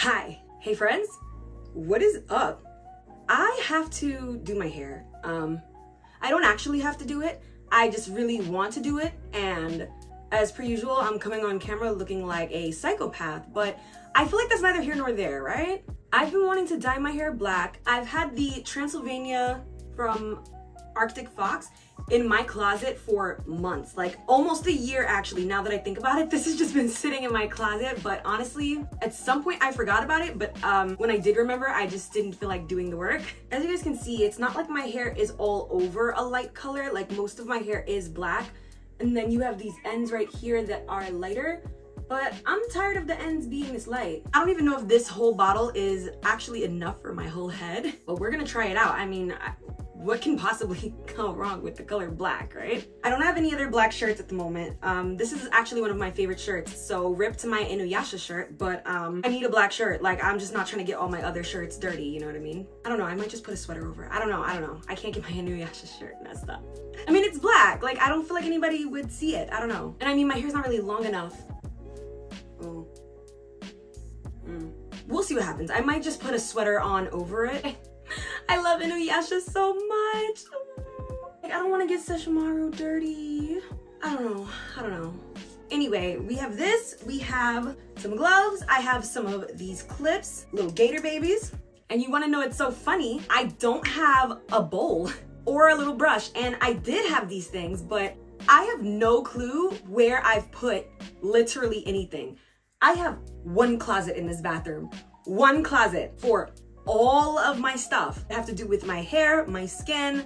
Hi. Hey friends, what is up? I have to do my hair. I don't actually have to do it. I just really want to do it, and as per usual, I'm coming on camera looking like a psychopath, but I feel like that's neither here nor there, right? I've been wanting to dye my hair black. I've had the Transylvania from Arctic Fox in my closet for months, like almost a year actually, now that I think about it. This has just been sitting in my closet, but honestly, at some point I forgot about it, but when I did remember, I just didn't feel like doing the work. As you guys can see, it's not like my hair is all over a light color, like most of my hair is black, and then you have these ends right here that are lighter, but I'm tired of the ends being this light. I don't even know if this whole bottle is actually enough for my whole head, but we're gonna try it out. I mean, what can possibly go wrong with the color black, right? I don't have any other black shirts at the moment. This is actually one of my favorite shirts, so rip to my Inuyasha shirt, but I need a black shirt. Like, I'm just not trying to get all my other shirts dirty, you know what I mean? I don't know, I might just put a sweater over it. I don't know. I can't get my Inuyasha shirt messed up. I mean, it's black. Like, I don't feel like anybody would see it. I don't know. And I mean, my hair's not really long enough. Oh. We'll see what happens. I might just put a sweater on over it. I love Inuyasha so much. Like, I don't want to get Sesshomaru dirty. I don't know. Anyway, we have this. We have some gloves. I have some of these clips, little gator babies. And you want to know what's so funny? I don't have a bowl or a little brush. And I did have these things, but I have no clue where I've put literally anything. I have one closet in this bathroom. One closet for all of my stuff. I have to do with my hair, my skin,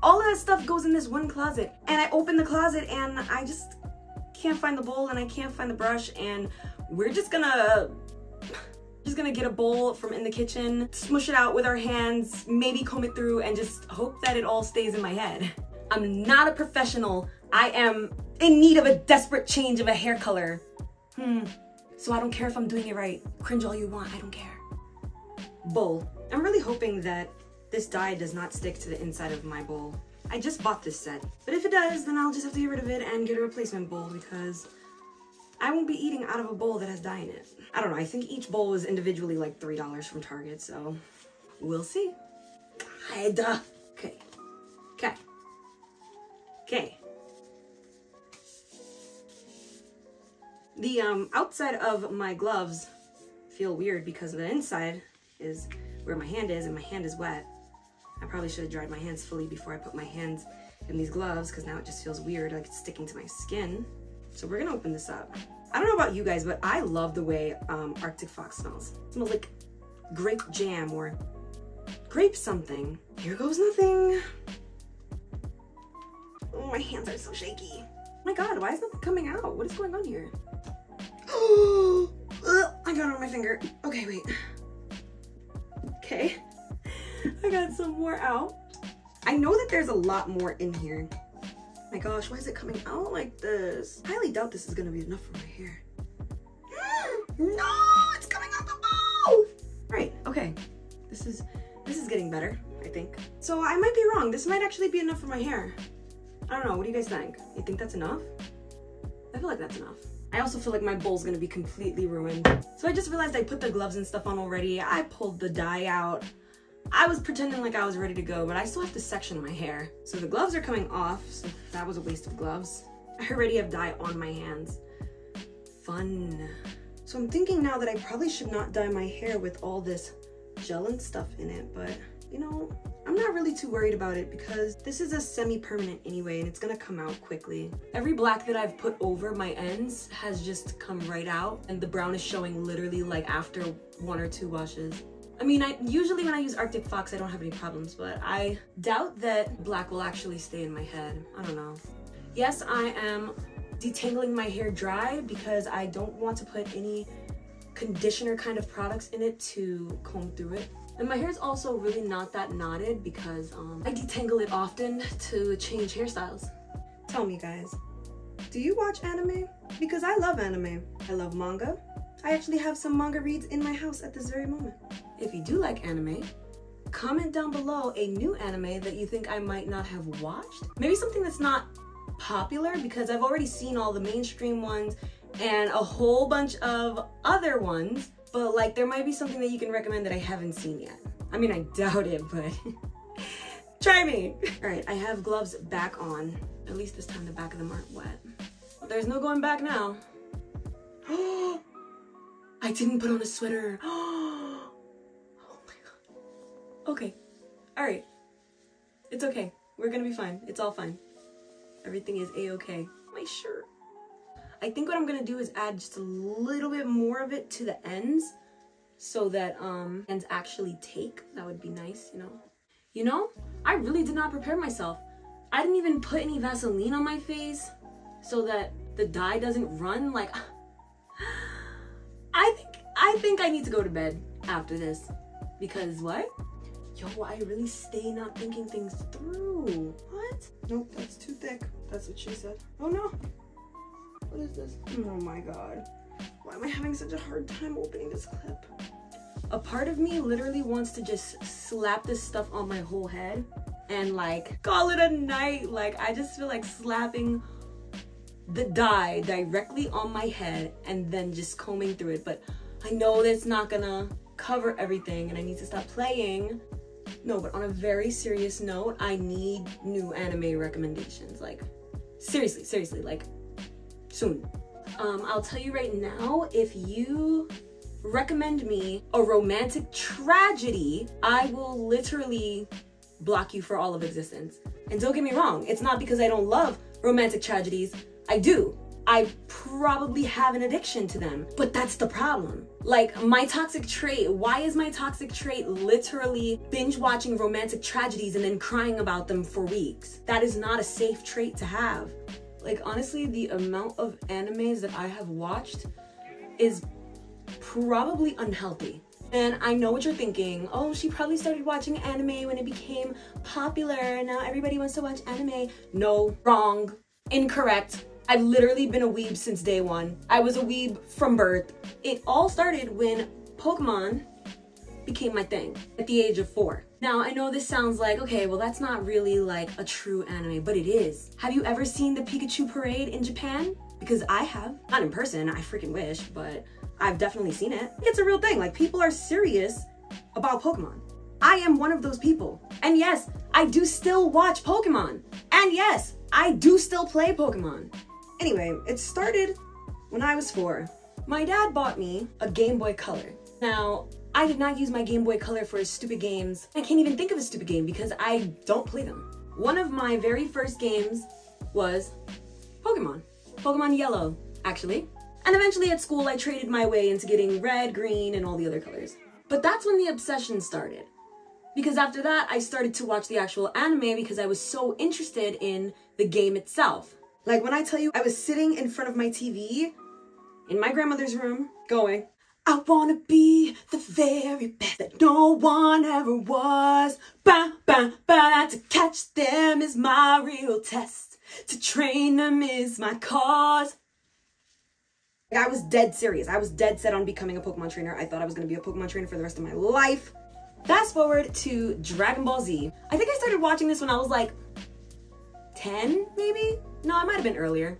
all of that stuff goes in this one closet. And I open the closet and I just can't find the bowl and I can't find the brush, and we're just gonna get a bowl from in the kitchen, smush it out with our hands, maybe comb it through, and just hope that it all stays in my head. I'm not a professional. I am in need of a desperate change of a hair color. So I don't care if I'm doing it right. Cringe all you want, I don't care. Bowl. I'm really hoping that this dye does not stick to the inside of my bowl. I just bought this set, but if it does, then I'll just have to get rid of it and get a replacement bowl, because I won't be eating out of a bowl that has dye in it. I don't know, I think each bowl was individually like $3 from Target, so we'll see. Okay. The outside of my gloves feel weird because the inside is where my hand is, and my hand is wet. I probably should have dried my hands fully before I put my hands in these gloves, because now it just feels weird, like it's sticking to my skin. So we're gonna open this up. I don't know about you guys, but I love the way Arctic Fox smells. It smells like grape jam or grape something. Here goes nothing. Oh, my hands are so shaky. Oh my God, why is nothing coming out? What is going on here? I got it on my finger. Okay, wait. Okay, I got some more out. I know that there's a lot more in here. My gosh, why is it coming out like this? I highly doubt this is gonna be enough for my hair. No, it's coming out the bowl. Right, okay. This is getting better, I think. So I might be wrong. This might actually be enough for my hair. I don't know, what do you guys think? You think that's enough? I feel like that's enough. I also feel like my bowl's gonna be completely ruined. So I just realized I put the gloves and stuff on already. I pulled the dye out. I was pretending like I was ready to go, but I still have to section my hair. So the gloves are coming off, so that was a waste of gloves. I already have dye on my hands. Fun. So I'm thinking now that I probably should not dye my hair with all this gel and stuff in it, but you know, I'm not really too worried about it because this is a semi-permanent anyway, and it's gonna come out quickly. Every black that I've put over my ends has just come right out, and the brown is showing literally like after 1 or 2 washes. I mean, usually when I use Arctic Fox, I don't have any problems, but I doubt that black will actually stay in my head. I don't know. Yes, I am detangling my hair dry because I don't want to put any conditioner kind of products in it to comb through it. And my hair is also really not that knotted because I detangle it often to change hairstyles. Tell me guys, do you watch anime? Because I love anime. I love manga. I actually have some manga reads in my house at this very moment. If you do like anime, comment down below a new anime that you think I might not have watched. Maybe something that's not popular, because I've already seen all the mainstream ones and a whole bunch of other ones, but like there might be something that you can recommend that I haven't seen yet. I mean, I doubt it, but try me. All right, I have gloves back on. At least this time the back of them aren't wet. There's no going back now. I didn't put on a sweater. Oh my God. Okay, all right. It's okay, we're gonna be fine. It's all fine. Everything is a-okay. My shirt. I think what I'm gonna do is add just a little bit more of it to the ends so that ends actually take. That would be nice, you know? You know, I really did not prepare myself. I didn't even put any Vaseline on my face so that the dye doesn't run. Like, I think I need to go to bed after this because what? Yo, I really stay not thinking things through. What? Nope, that's too thick. That's what she said. Oh no. What is this? Oh my God. Why am I having such a hard time opening this clip? A part of me literally wants to just slap this stuff on my whole head and like call it a night. Like I just feel like slapping the dye directly on my head and then just combing through it. But I know that's not gonna cover everything and I need to stop playing. No, but on a very serious note, I need new anime recommendations. Like seriously, like soon. I'll tell you right now, if you recommend me a romantic tragedy, I will literally block you for all of existence. And don't get me wrong, it's not because I don't love romantic tragedies. I do. I probably have an addiction to them, but that's the problem. Like my toxic trait, why is my toxic trait literally binge watching romantic tragedies and then crying about them for weeks? That is not a safe trait to have. Like honestly, the amount of animes that I have watched is probably unhealthy. And I know what you're thinking. Oh, she probably started watching anime when it became popular and now everybody wants to watch anime. No, wrong, incorrect. I've literally been a weeb since day one. I was a weeb from birth. It all started when Pokemon became my thing at the age of 4. Now, I know this sounds like, okay, well that's not really like a true anime, but it is. Have you ever seen the Pikachu parade in Japan? Because I have. Not in person, I freaking wish, but I've definitely seen it. It's a real thing, like people are serious about Pokemon. I am one of those people. And yes, I do still watch Pokemon. And yes, I do still play Pokemon. Anyway, it started when I was 4. My dad bought me a Game Boy Color. Now, I did not use my Game Boy Color for stupid games. I can't even think of a stupid game because I don't play them. One of my very first games was Pokemon. Pokemon Yellow, actually. And eventually at school, I traded my way into getting red, green, and all the other colors. But that's when the obsession started. Because after that, I started to watch the actual anime because I was so interested in the game itself. Like when I tell you I was sitting in front of my TV in my grandmother's room going, I wanna be the very best that no one ever was. Ba, ba, ba, to catch them is my real test. To train them is my cause. I was dead serious. I was dead set on becoming a Pokemon trainer. I thought I was gonna be a Pokemon trainer for the rest of my life. Fast forward to Dragon Ball Z. I think I started watching this when I was like 10, maybe? No, I might have been earlier.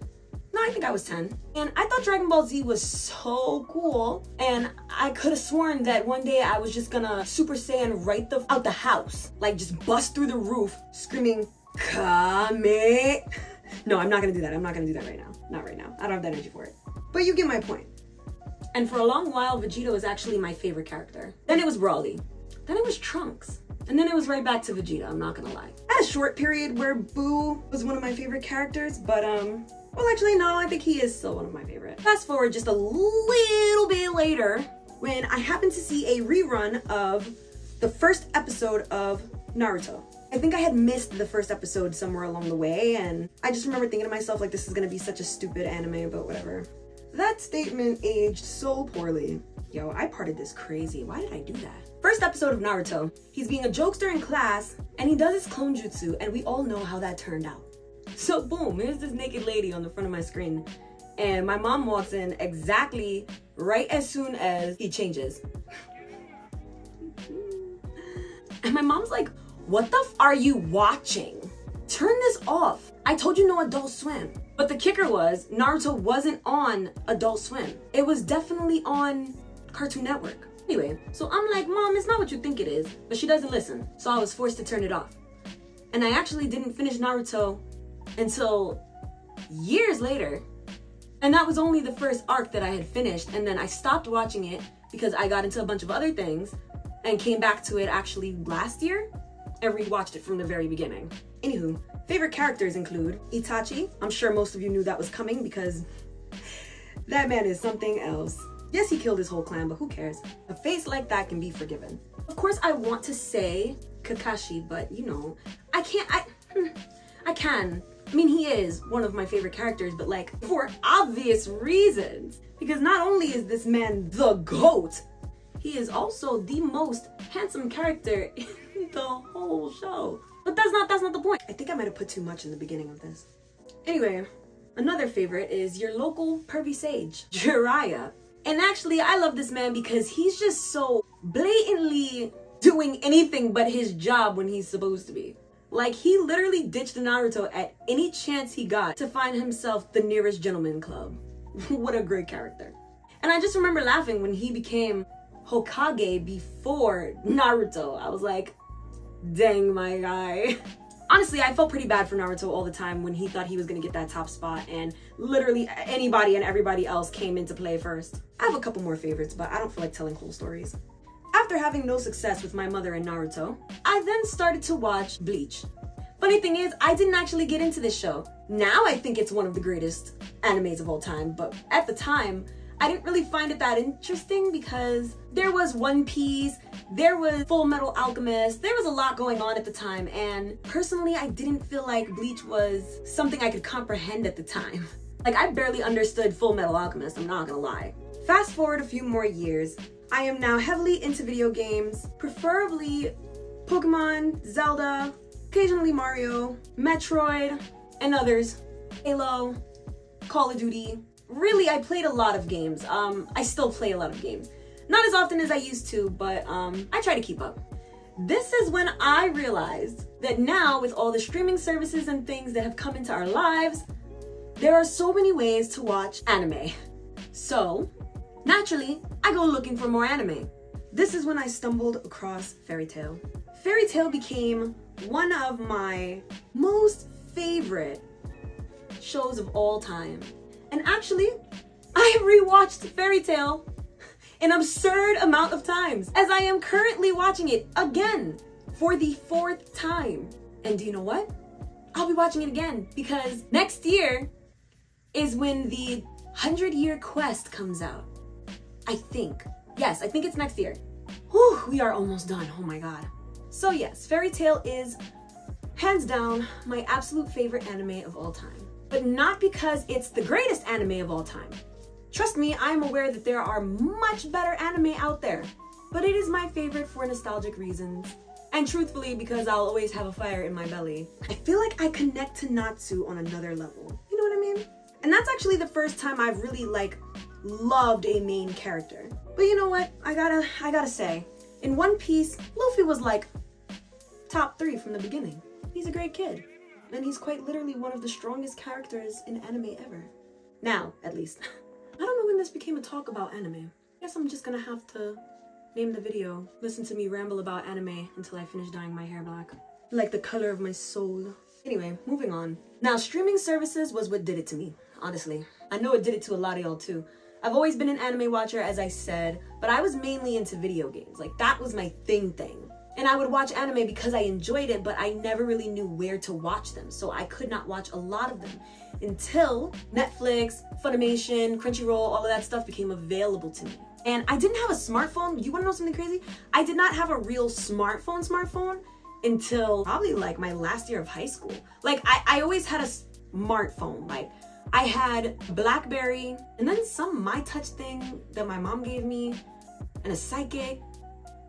No, I think I was 10. And I thought Dragon Ball Z was so cool. And I could have sworn that one day I was just gonna Super Saiyan right out the house. Like just bust through the roof screaming, Kame. No, I'm not gonna do that. I'm not gonna do that right now. Not right now. I don't have the energy for it. But you get my point. And for a long while, Vegeta was actually my favorite character. Then it was Broly. Then it was Trunks. And then it was right back to Vegeta, I'm not gonna lie. I had a short period where Boo was one of my favorite characters, but well actually no, I think he is still one of my favorite. Fast forward just a little bit later, when I happened to see a rerun of the first episode of Naruto. I think I had missed the first episode somewhere along the way, and I just remember thinking to myself like this is gonna be such a stupid anime, but whatever. That statement aged so poorly. Yo, I parted this crazy. Why did I do that? First episode of Naruto, he's being a jokester in class and he does his clone jutsu and we all know how that turned out. So boom, here's this naked lady on the front of my screen and my mom walks in exactly right as soon as he changes. And my mom's like, what the f are you watching? Turn this off. I told you no Adult Swim. But the kicker was, Naruto wasn't on Adult Swim. It was definitely on Cartoon Network. Anyway, so I'm like, Mom, it's not what you think it is. But she doesn't listen, so I was forced to turn it off. And I actually didn't finish Naruto until years later. And that was only the first arc that I had finished. And then I stopped watching it because I got into a bunch of other things and came back to it actually last year and rewatched it from the very beginning. Anywho, favorite characters include Itachi. I'm sure most of you knew that was coming because that man is something else. Yes, he killed his whole clan, but who cares? A face like that can be forgiven. Of course, I want to say Kakashi, but you know, I can. I mean, he is one of my favorite characters, but like for obvious reasons. Because not only is this man the GOAT, he is also the most handsome character in the whole show. But that's not the point. I think I might have put too much in the beginning of this. Anyway, another favorite is your local pervy sage, Jiraiya. And actually, I love this man because he's just so blatantly doing anything but his job when he's supposed to be. Like, he literally ditched Naruto at any chance he got to find himself the nearest gentleman club. What a great character. And I just remember laughing when he became Hokage before Naruto. I was like, dang, my guy. Honestly, I felt pretty bad for Naruto all the time when he thought he was gonna get that top spot and literally anybody and everybody else came into play first. I have a couple more favorites, but I don't feel like telling whole stories. After having no success with my mother and Naruto, I then started to watch Bleach. Funny thing is, I didn't actually get into this show. Now I think it's one of the greatest animes of all time, but at the time, I didn't really find it that interesting because there was One Piece, there was Full Metal Alchemist, there was a lot going on at the time, and personally, I didn't feel like Bleach was something I could comprehend at the time. Like, I barely understood Full Metal Alchemist, I'm not gonna lie. Fast forward a few more years, I am now heavily into video games, preferably Pokemon, Zelda, occasionally Mario, Metroid, and others. Halo, Call of Duty. Really, I played a lot of games. I still play a lot of games. Not as often as I used to, but I try to keep up. This is when I realized that now with all the streaming services and things that have come into our lives, there are so many ways to watch anime. So, naturally, I go looking for more anime. This is when I stumbled across Fairy Tail. Fairy Tail became one of my most favorite shows of all time. And actually, I rewatched Fairy Tail an absurd amount of times, as I am currently watching it again for the 4th time. And do you know what? I'll be watching it again because next year is when the 100-year quest comes out. I think. Yes, I think it's next year. Whew, we are almost done. Oh my god. So yes, Fairy Tail is hands down my absolute favorite anime of all time. But not because it's the greatest anime of all time. Trust me, I'm aware that there are much better anime out there, but it is my favorite for nostalgic reasons. And truthfully, because I'll always have a fire in my belly. I feel like I connect to Natsu on another level. You know what I mean? And that's actually the first time I've really loved a main character. But you know what? I gotta say, in One Piece, Luffy was like top 3 from the beginning. He's a great kid. And he's quite literally one of the strongest characters in anime ever. Now, at least. I don't know when this became a talk about anime. I guess I'm just gonna have to name the video, listen to me ramble about anime until I finish dyeing my hair black. Like the color of my soul. Anyway, moving on. Now, streaming services was what did it to me, honestly. I know it did it to a lot of y'all too. I've always been an anime watcher, as I said, but I was mainly into video games. Like, that was my thing. And I would watch anime because I enjoyed it, but I never really knew where to watch them. So I could not watch a lot of them until Netflix, Funimation, Crunchyroll, all of that stuff became available to me. And I didn't have a smartphone. You wanna know something crazy? I did not have a real smartphone until probably like my last year of high school. Like, I always had a smartphone. Like, I had BlackBerry and then some My Touch thing that my mom gave me and a Psychic.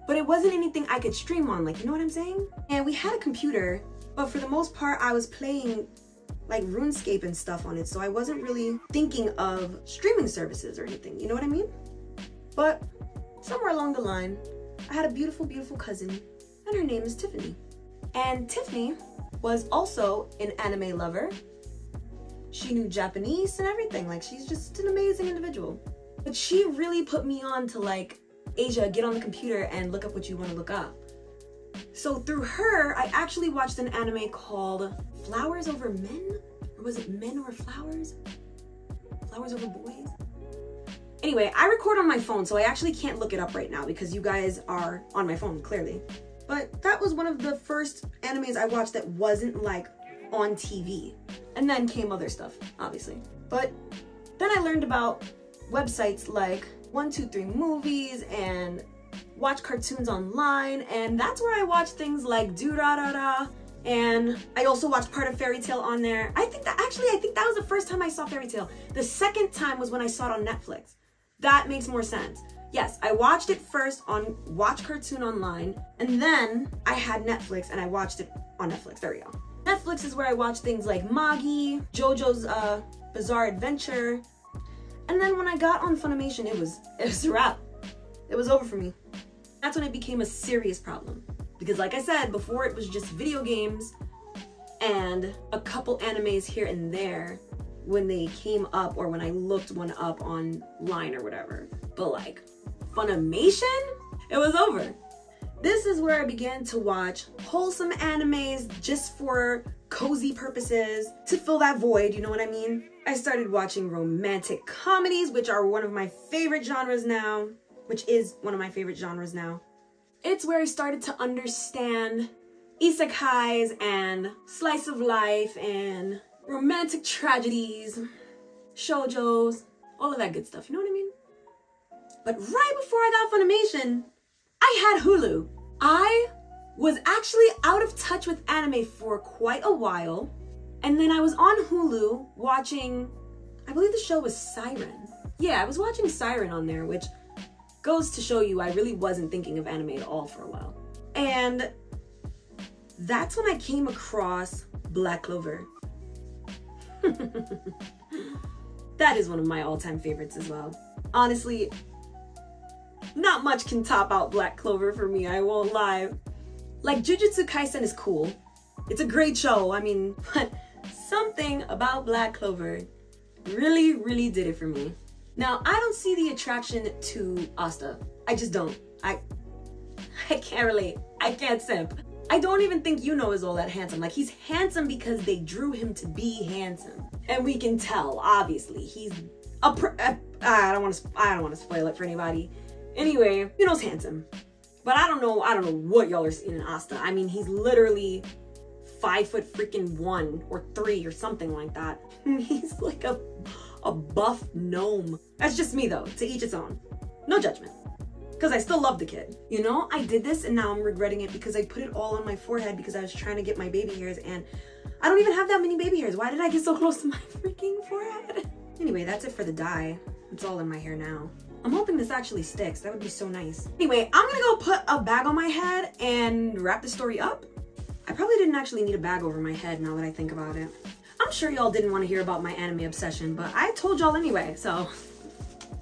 But it wasn't anything I could stream on, like, you know what I'm saying? And we had a computer, but for the most part, I was playing like RuneScape and stuff on it, so I wasn't really thinking of streaming services or anything, you know what I mean? But somewhere along the line, I had a beautiful, beautiful cousin, and her name is Tiffany. And Tiffany was also an anime lover, She knew Japanese and everything. Like, she's just an amazing individual. But she really put me on to like, Asia, get on the computer and look up what you want to look up. So through her, I actually watched an anime called Flowers Over Men? Or was it Men Over Flowers? Flowers Over Boys? Anyway, I record on my phone, so I actually can't look it up right now because you guys are on my phone, clearly. But that was one of the first animes I watched that wasn't like on TV. And then came other stuff, obviously. But then I learned about websites like 123 Movies and watch cartoons online, and that's where I watch things like Durarara, and I also watched part of Fairy Tail on there. I think that was the first time I saw Fairy Tail. The second time was when I saw it on Netflix. That makes more sense. Yes, I watched it first on Watch Cartoon Online, and then I had Netflix and I watched it on Netflix. There we go. Netflix is where I watch things like Magi, JoJo's Bizarre Adventure, and then when I got on Funimation, it was a wrap. It was over for me. That's when it became a serious problem. Because like I said, before it was just video games and a couple animes here and there when they came up or when I looked one up online or whatever. But like Funimation, it was over. This is where I began to watch wholesome animes just for cozy purposes, to fill that void, you know what I mean? I started watching romantic comedies, which are one of my favorite genres now. It's where I started to understand isekais and slice of life and romantic tragedies, shoujos, all of that good stuff, you know what I mean? But right before I got Funimation, I had Hulu. I was actually out of touch with anime for quite a while, and then I was on Hulu watching, I believe the show was Siren. Yeah, I was watching Siren on there, which goes to show you I really wasn't thinking of anime at all for a while. And that's when I came across Black Clover. That is one of my all-time favorites as well. Honestly, not much can top out Black Clover for me, I won't lie. Like, Jujutsu Kaisen is cool. It's a great show, I mean, but something about Black Clover really, really did it for me. Now, I don't see the attraction to Asta. I just don't. I can't relate. I can't simp. I don't even think Yuno is all that handsome. Like, he's handsome because they drew him to be handsome. And we can tell, obviously. He's I don't want to spoil it for anybody. Anyway, Yuno's handsome. But I don't know what y'all are seeing in Asta. I mean, he's literally 5'1" or 3 or something like that. He's like a buff gnome. That's just me though, to each its own. No judgment. Because I still love the kid. You know, I did this and now I'm regretting it because I put it all on my forehead because I was trying to get my baby hairs and I don't even have that many baby hairs. Why did I get so close to my freaking forehead? Anyway, that's it for the dye. It's all in my hair now. I'm hoping this actually sticks. That would be so nice. Anyway, I'm gonna go put a bag on my head and wrap the story up. I probably didn't actually need a bag over my head now that I think about it. I'm sure y'all didn't want to hear about my anime obsession, but I told y'all anyway, so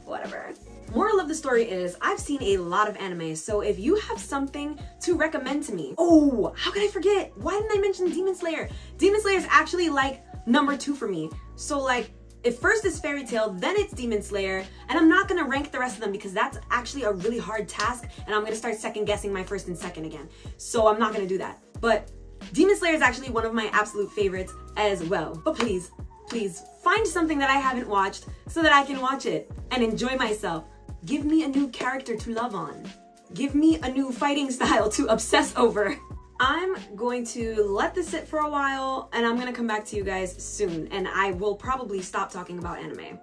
whatever. Moral of the story is, I've seen a lot of anime, so if you have something to recommend to me. Oh, how could I forget? Why didn't I mention Demon Slayer? Demon Slayer is actually like #2 for me. So like, if first is Fairy Tail, then it's Demon Slayer, and I'm not gonna rank the rest of them because that's actually a really hard task, and I'm gonna start second guessing my first and second again. So I'm not gonna do that. But Demon Slayer is actually one of my absolute favorites as well. But please, please find something that I haven't watched so that I can watch it and enjoy myself. Give me a new character to love on. Give me a new fighting style to obsess over. I'm going to let this sit for a while and I'm gonna come back to you guys soon, and I will probably stop talking about anime.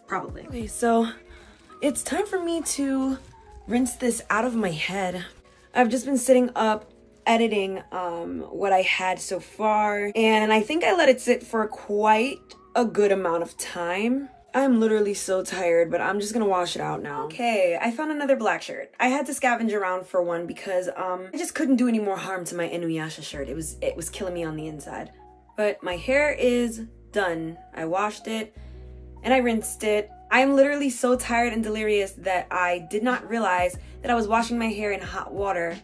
Probably. Okay, so it's time for me to rinse this out of my head. I've just been sitting up editing what I had so far, and I think I let it sit for quite a good amount of time. I'm literally so tired, but I'm just gonna wash it out now. Okay, I found another black shirt. I had to scavenge around for one because I just couldn't do any more harm to my Inuyasha shirt. It was killing me on the inside. But my hair is done. I washed it and I rinsed it. I am literally so tired and delirious that I did not realize that I was washing my hair in hot water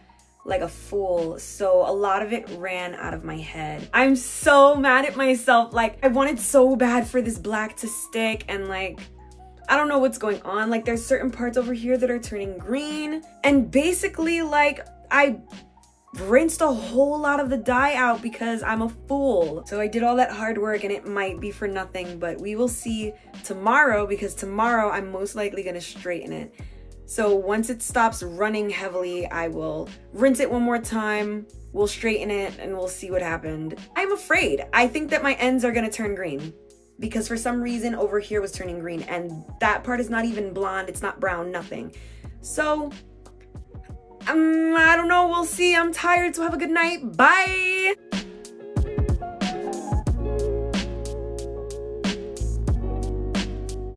like a fool, so a lot of it ran out of my head. I'm so mad at myself. Like, I wanted so bad for this black to stick, and like, I don't know what's going on. Like, there's certain parts over here that are turning green, and basically like I rinsed a whole lot of the dye out because I'm a fool. So I did all that hard work and it might be for nothing, but we will see tomorrow, because tomorrow I'm most likely gonna straighten it. So once it stops running heavily, I will rinse it one more time, we'll straighten it, and we'll see what happened. I'm afraid. I think that my ends are gonna turn green, because for some reason over here was turning green, and that part is not even blonde, it's not brown, nothing. So, I don't know, we'll see. I'm tired, so have a good night. Bye!